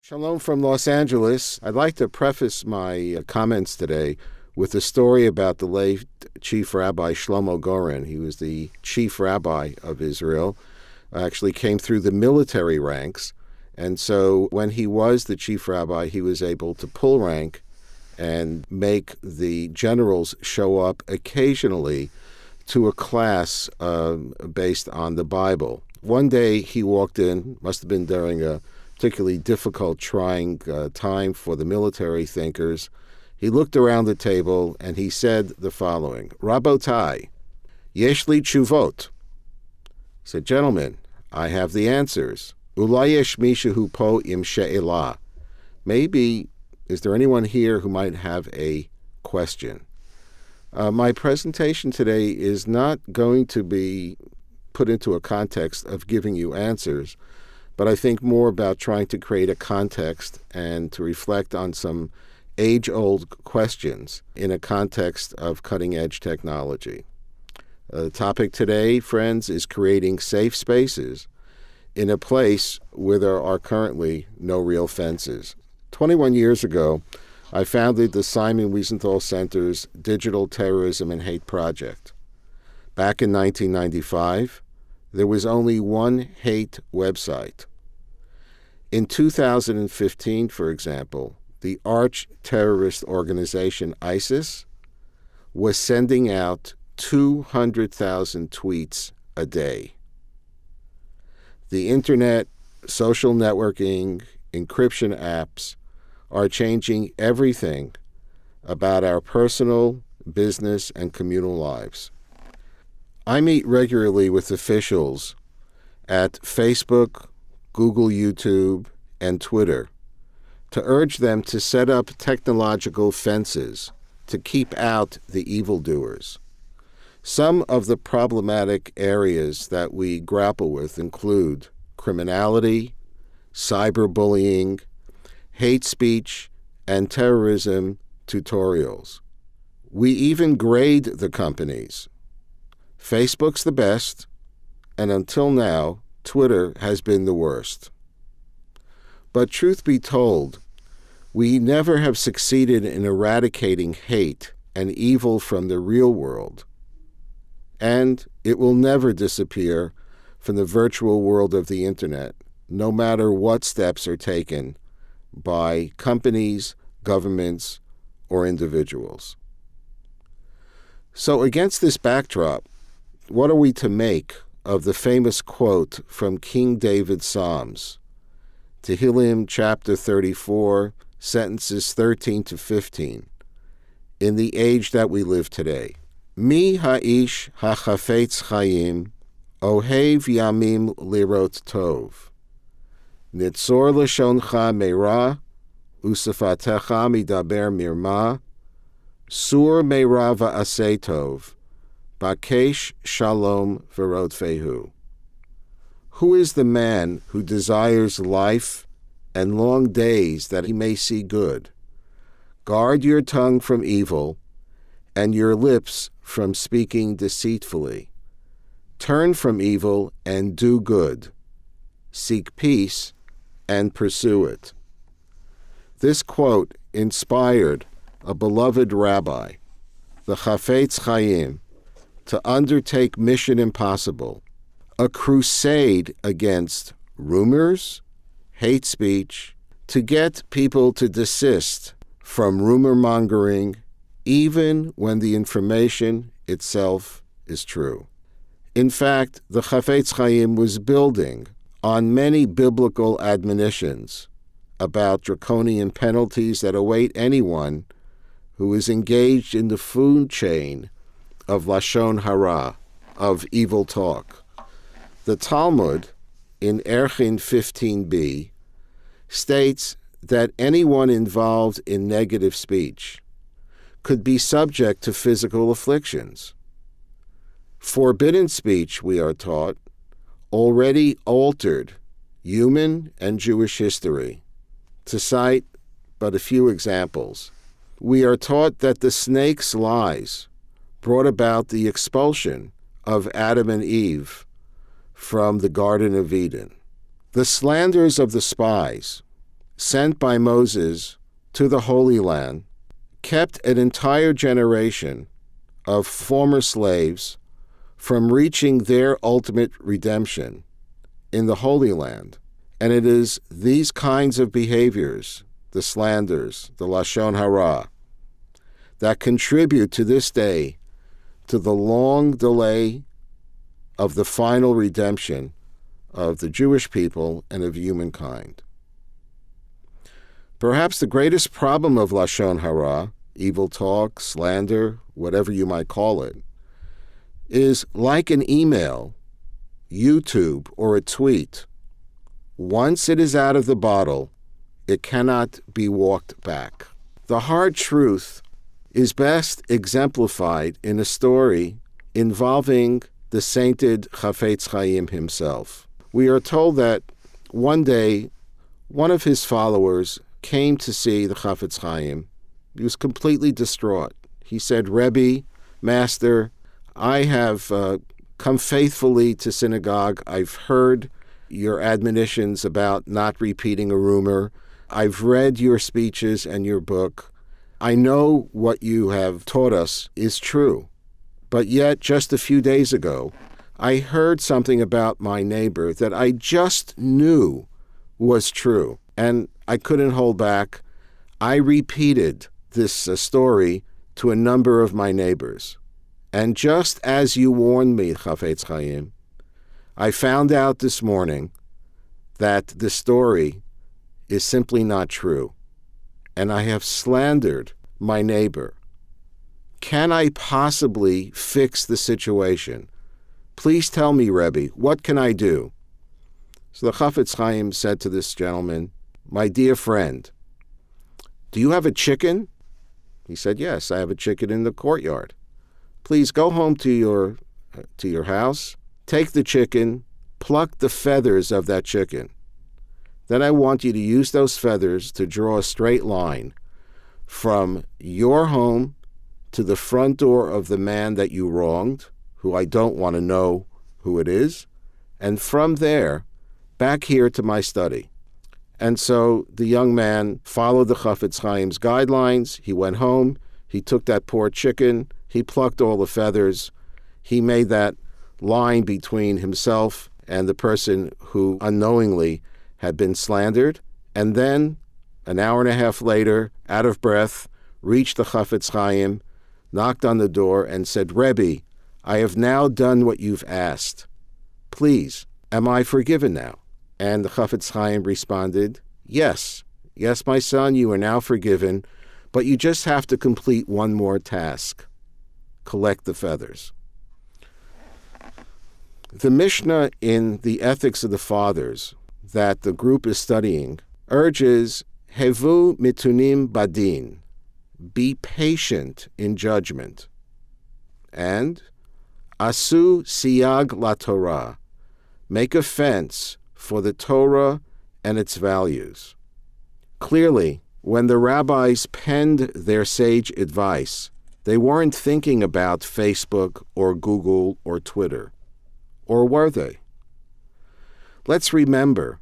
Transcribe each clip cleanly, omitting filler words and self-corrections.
Shalom from Los Angeles. I'd like to preface my comments today with a story about the late Chief Rabbi Shlomo Goren. He was the Chief Rabbi of Israel, actually came through the military ranks, and so when he was the Chief Rabbi, he was able to pull rank and make the generals show up occasionally to a class based on the Bible. One day he walked in, must have been during a particularly difficult, trying time for the military thinkers. He looked around the table and he said the following, Rabotai, yesh li tshuvot. He said, gentlemen, I have the answers. Ulai yesh mishehu po im she'elah. Maybe, is there anyone here who might have a question? My presentation today is not going to be put into a context of giving you answers, but I think more about trying to create a context and to reflect on some age-old questions in a context of cutting-edge technology. The topic today, friends, is creating safe spaces in a place where there are currently no real fences. 21 years ago, I founded the Simon Wiesenthal Center's Digital Terrorism and Hate Project. Back in 1995, there was only one hate website. In 2015, for example, the arch-terrorist organization ISIS was sending out 200,000 tweets a day. The internet, social networking, encryption apps are changing everything about our personal, business, and communal lives. I meet regularly with officials at Facebook, Google, YouTube, and Twitter to urge them to set up technological fences to keep out the evildoers. Some of the problematic areas that we grapple with include criminality, cyberbullying, hate speech, and terrorism tutorials. We even grade the companies. Facebook's the best, and until now, Twitter has been the worst. But truth be told, we never have succeeded in eradicating hate and evil from the real world, and it will never disappear from the virtual world of the internet, no matter what steps are taken by companies, governments, or individuals. So against this backdrop, what are we to make of the famous quote from King David's Psalms, Tehillim chapter 34, sentences 13 to 15, in the age that we live today? Mi ha'ish hachafetz chayim, ohev yamim lirot tov. Nitzor lashoncha meira, usafatecha midaber mirma, sur meira va'aseh tov, bakesh shalom v'rodfehu. Who is the man who desires life and long days that he may see good? Guard your tongue from evil and your lips from speaking deceitfully. Turn from evil and do good. Seek peace and pursue it. This quote inspired a beloved rabbi, the Chafetz Chaim, to undertake Mission Impossible, a crusade against rumors, hate speech, to get people to desist from rumor-mongering, even when the information itself is true. In fact, the Chafetz Chaim was building on many biblical admonitions about draconian penalties that await anyone who is engaged in the food chain of Lashon Hara, of evil talk. The Talmud, in Erchin 15b, states that anyone involved in negative speech could be subject to physical afflictions. Forbidden speech, we are taught, already altered human and Jewish history. To cite but a few examples, we are taught that the snake's lies brought about the expulsion of Adam and Eve from the Garden of Eden. The slanders of the spies sent by Moses to the Holy Land kept an entire generation of former slaves from reaching their ultimate redemption in the Holy Land. And it is these kinds of behaviors, the slanders, the Lashon Hara, that contribute to this day to the long delay of the final redemption of the Jewish people and of humankind. Perhaps the greatest problem of Lashon Hara, evil talk, slander, whatever you might call it, is like an email, YouTube, or a tweet. Once it is out of the bottle, it cannot be walked back. The hard truth is best exemplified in a story involving the sainted Chafetz Chaim himself. We are told that one day one of his followers came to see the Chafetz Chaim. He was completely distraught. He said, "Rebbe, Master, I have come faithfully to synagogue. I've heard your admonitions about not repeating a rumor. I've read your speeches and your book. I know what you have taught us is true. But yet, just a few days ago, I heard something about my neighbor that I just knew was true, and I couldn't hold back. I repeated this story to a number of my neighbors. And just as you warned me, Chafetz Chaim, I found out this morning that the story is simply not true, and I have slandered my neighbor. Can I possibly fix the situation? Please tell me, Rebbe, what can I do?" So the Chafetz Chaim said to this gentleman, "My dear friend, do you have a chicken?" He said, "Yes, I have a chicken in the courtyard. Please go home to your house, take the chicken, pluck the feathers of that chicken. Then I want you to use those feathers to draw a straight line from your home to the front door of the man that you wronged, who I don't want to know who it is, and from there, back here to my study." And so the young man followed the Chafetz Chaim's guidelines. He went home, he took that poor chicken, he plucked all the feathers, he made that line between himself and the person who unknowingly had been slandered, and then, an hour and a half later, out of breath, reached the Chafetz Chaim, knocked on the door, and said, "Rebbe, I have now done what you've asked. Please, am I forgiven now?" And the Chafetz Chaim responded, "Yes, my son, you are now forgiven, but you just have to complete one more task. Collect the feathers." The Mishnah in the Ethics of the Fathers that the group is studying urges, Hevu mitunim badin, be patient in judgment, and Asu siyag la Torah, make a fence for the Torah and its values. Clearly, when the rabbis penned their sage advice, they weren't thinking about Facebook or Google or Twitter. Or were they? Let's remember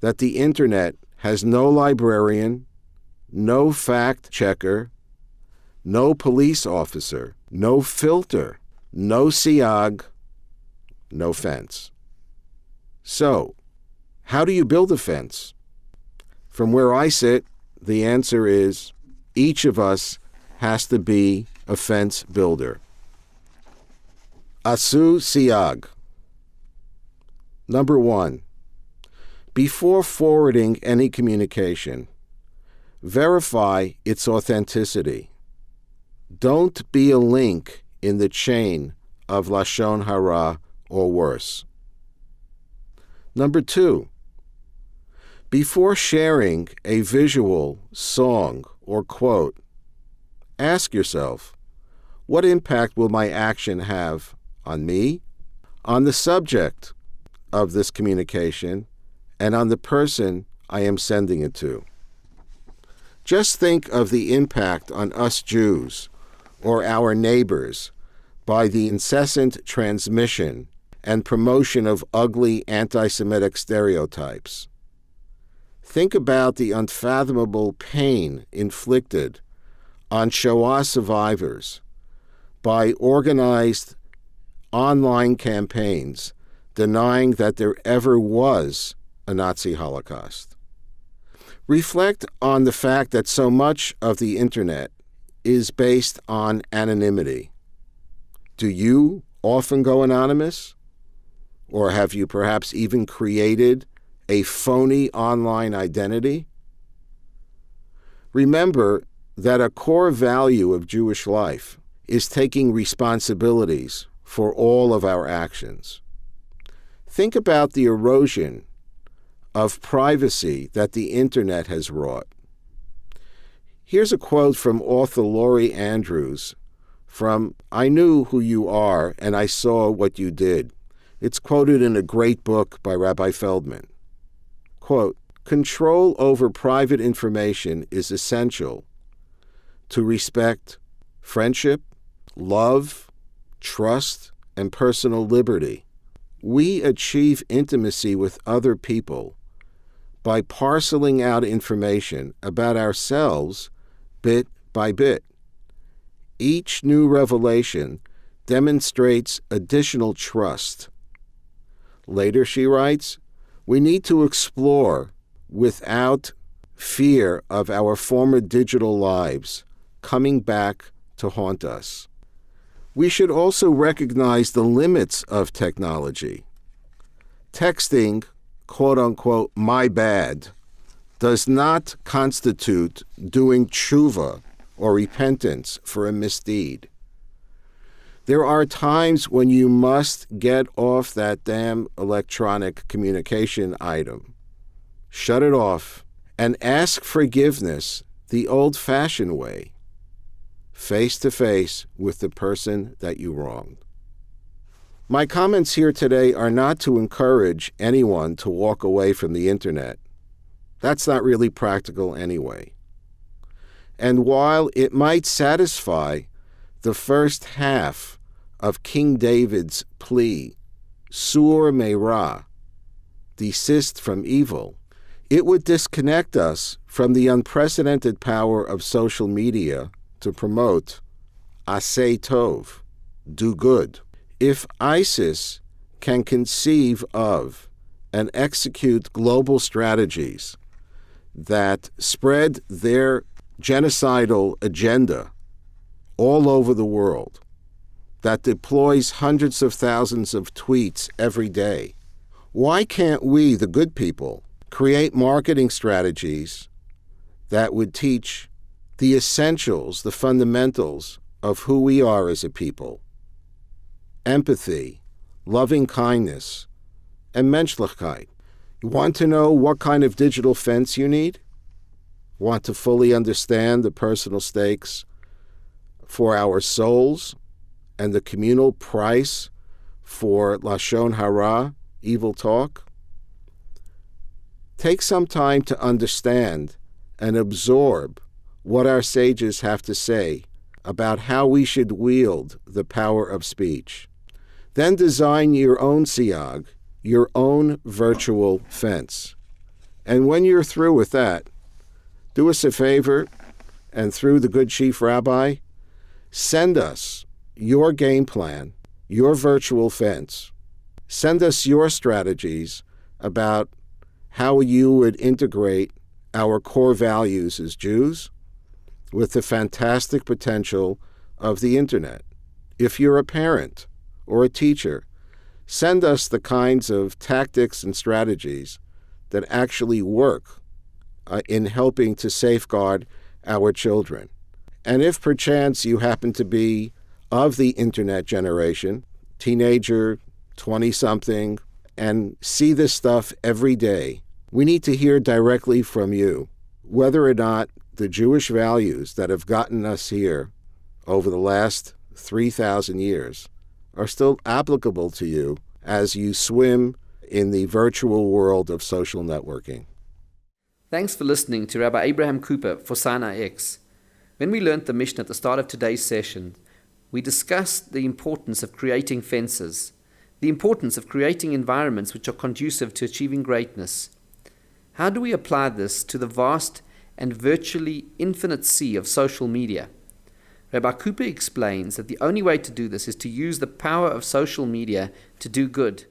that the internet has no librarian, no fact checker, no police officer, no filter, no siag, no fence. So, how do you build a fence? From where I sit, the answer is each of us has to be a fence builder. Asu siag. Number 1, before forwarding any communication, verify its authenticity. Don't be a link in the chain of Lashon Hara or worse. Number 2, before sharing a visual, song, or quote, ask yourself, what impact will my action have on me, on the subject of this communication, and on the person I am sending it to? Just think of the impact on us Jews or our neighbors by the incessant transmission and promotion of ugly anti-Semitic stereotypes. Think about the unfathomable pain inflicted on Shoah survivors by organized online campaigns denying that there ever was a Nazi Holocaust. Reflect on the fact that so much of the internet is based on anonymity. Do you often go anonymous? Or have you perhaps even created a phony online identity? Remember that a core value of Jewish life is taking responsibilities for all of our actions. Think about the erosion of privacy that the internet has wrought. Here's a quote from author Laurie Andrews from I Knew Who You Are and I Saw What You Did. It's quoted in a great book by Rabbi Feldman. Quote, "Control over private information is essential to respect friendship, love, trust, and personal liberty. We achieve intimacy with other people by parceling out information about ourselves bit by bit. Each new revelation demonstrates additional trust." Later, she writes, "We need to explore without fear of our former digital lives coming back to haunt us. We should also recognize the limits of technology. Texting, quote-unquote, my bad, does not constitute doing tshuva or repentance for a misdeed. There are times when you must get off that damn electronic communication item, shut it off, and ask forgiveness the old-fashioned way, face-to-face with the person that you wronged." My comments here today are not to encourage anyone to walk away from the internet. That's not really practical anyway. And while it might satisfy the first half of King David's plea, Sur Meirah, desist from evil, it would disconnect us from the unprecedented power of social media to promote Aseh Tov, do good. If ISIS can conceive of and execute global strategies that spread their genocidal agenda all over the world, that deploys hundreds of thousands of tweets every day, why can't we, the good people, create marketing strategies that would teach the essentials, the fundamentals of who we are as a people? Empathy, loving kindness, and menschlichkeit. You want to know what kind of digital fence you need? Want to fully understand the personal stakes for our souls and the communal price for Lashon Hara, evil talk? Take some time to understand and absorb what our sages have to say about how we should wield the power of speech. Then design your own siyag, your own virtual fence. And when you're through with that, do us a favor, and through the good chief rabbi, send us your game plan, your virtual fence. Send us your strategies about how you would integrate our core values as Jews with the fantastic potential of the internet. If you're a parent or a teacher, send us the kinds of tactics and strategies that actually work in helping to safeguard our children. And if perchance you happen to be of the internet generation, teenager, 20-something, and see this stuff every day, we need to hear directly from you whether or not the Jewish values that have gotten us here over the last 3,000 years are still applicable to you as you swim in the virtual world of social networking. Thanks for listening to Rabbi Abraham Cooper for Sinai X. When we learned the Mishnah at the start of today's session, we discussed the importance of creating fences, the importance of creating environments which are conducive to achieving greatness, How do we apply this to the vast and virtually infinite sea of social media? Rabbi Cooper explains that the only way to do this is to use the power of social media to do good.